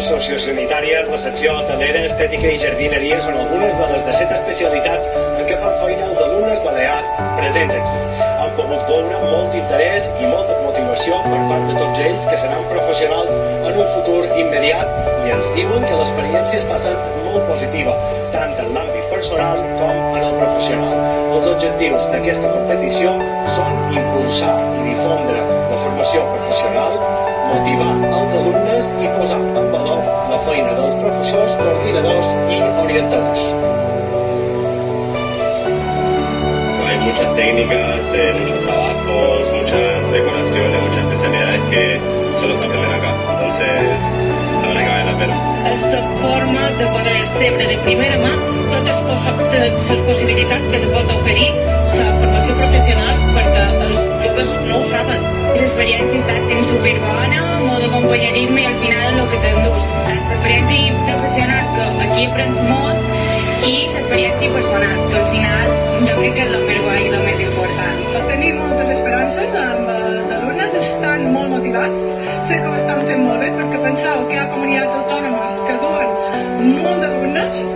sociosanitària, recepció, hotelera, estètica i jardineria són algunes de les 17 especialitats en què fan feina els alumnes balears presents aquí. Han pogut veure molt interès i molta motivació per part de tots ells que seran professionals en un futur immediat i ens diuen que l'experiència està sent molt positiva, tant en l'àmbit personal com en el professional. Els objectius d'aquesta competició són impulsar i difondre la formació professional, motivar els alumnes i posar en valor la feina dels professors, coordinadors i orientadors. Hay muchas técnicas, muchos trabajos, muchas decoraciones, muchas especialidades que solo se aprenden acá. Entonces, la verdad que vale la pena. És la forma de poder saber de primera mà totes les possibilitats que te pot oferir la formació professional, perquè els joves no ho saben. L'experiència està sent superbona, molt de companyerisme i al final el que t'endús. L'experiència professional, que aquí aprens molt, i l'experiència personal, que al final jo crec que és el més guai i el més important. Tenim moltes esperances amb els alumnes, estan molt motivats, sé que ho estan fent molt bé perquè penseu que hi ha comunitats autònomes que duen molt d'alumnes